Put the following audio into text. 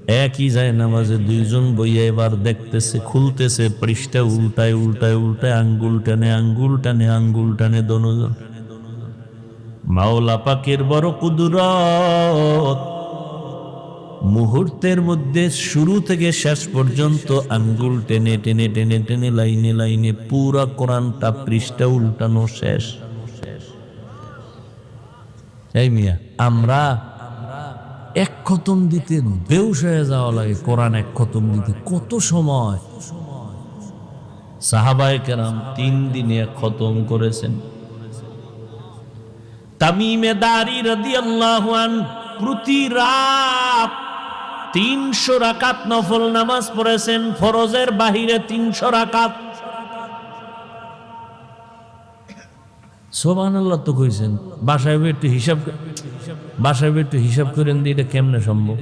একই যায় নামাজে দুইজন বইয়া এবার দেখতেছে, খুলতেছে পৃষ্ঠা, উল্টায় উল্টায় উল্টায়, আঙ্গুল টানে আঙ্গুল টানে আঙ্গুল টানে দনোজন। মাওলা পাকের বড় কুদরত, মুহূর্তের মধ্যে শুরু থেকে শেষ পর্যন্ত আঙ্গুল টেনে টেনে টেনে টেনে লাইনে লাইনে পুরা কোরআনটা পৃষ্ঠা উল্টানো শেষ। এই মিয়া, আমরা এক খতম দিতে বেহুশ হয়ে যাওয়া লাগে। কোরআন এক খতম দিতে কত সময়? সাহাবায়ে কেরাম 3 দিনে এক খতম করেছেন। তামিমে দারি রাদিয়াল্লাহু আনহু প্রতি রাত 300 রাকাত নফল নামাজ পড়েছেন, ফরজের বাহিরে 300 রাকাত। সুবহানাল্লাহ তো কইছেন, বাসায় একটু হিসাব করেন দিয়ে এটা কেমনে সম্ভব?